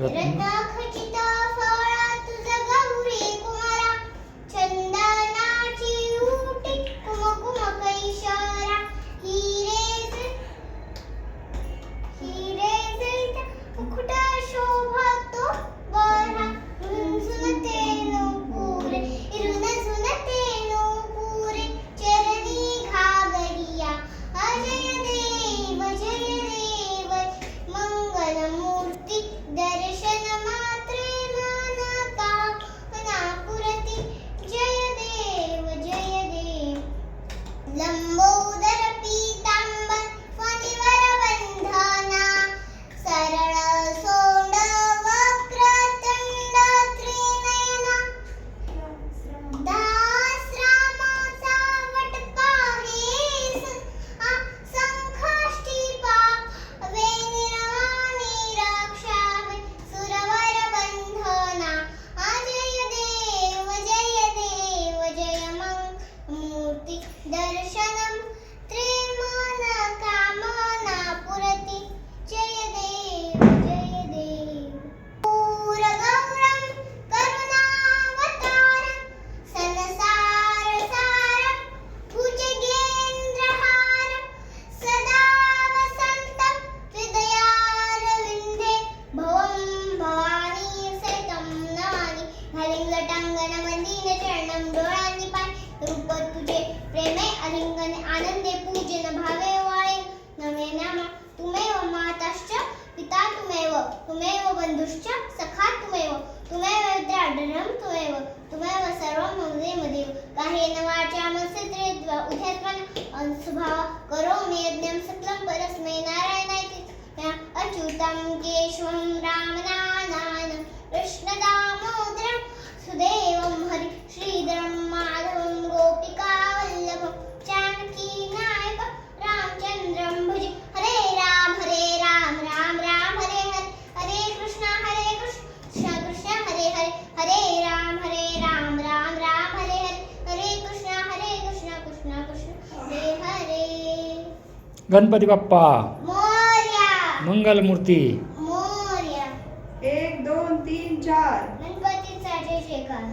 रत्नखचित फळा तुझ गौरी कुमारा, चंदनाची उटी कुमकुम कैशरा, हिरे जळीत मुकुट शोभतो बरा, रुंझुनते नूपुरे चरणी घागरिया, अजय देव मंगलमूर्ती, दर्शन मात्रे मन कामना पुरती, जय देव लंबोदर पीतांबर फणीवर बंधना, सरळ सोंड वक्रतुंड त्रिनयना, दास रामाचा वट पाहे, संकष्टी पावे, निर्वाणी रक्षावे, सुरवर बंधना, अजय देव जय मूर्ती, दर्शनम त्रिमन कामना पुरती, जय देव पूरगौरम करुणावतारम, संसार सारम भुजगेंद्रहारम, सदा वसंतं हृदयारविंदे, भवं भवानी सहितं नमामि, हरिंगटांगणमंदिर चरणं डोळ्यांनी पाय, रूप तुझे प्रेमे अलिंगने आनंदे, पूजन भावे वाळे, नमे नाम तुमेव माताश्च पिता तुमेव बंधुश्च सखा तुमेव विद्याधरं तुमेव सर्वं मम देव, काहेन वाचा मनसेन्द्रिय उद्यत्मन अंशुभाव करोमि यज्ञं सकलं परस्मै नारायणाय, अच्युतं केशवं रामनारायणं कृष्ण दामोदरं सुदेवं हरि श्रीधरं माधवं गोपिकावल्लभं जानकी नायकं रामचन्द्रं भजे, हरे राम राम राम हरे हरे, हरे कृष्ण कृष्ण कृष्ण हरे हरे, हरे राम राम राम हरे हरे, हरे कृष्ण कृष्ण कृष्ण हरे हरे. गणपती बाप्पा मोरया मंगलमूर्ती. 1 2 3 4. गणपतीचा जय जयकार.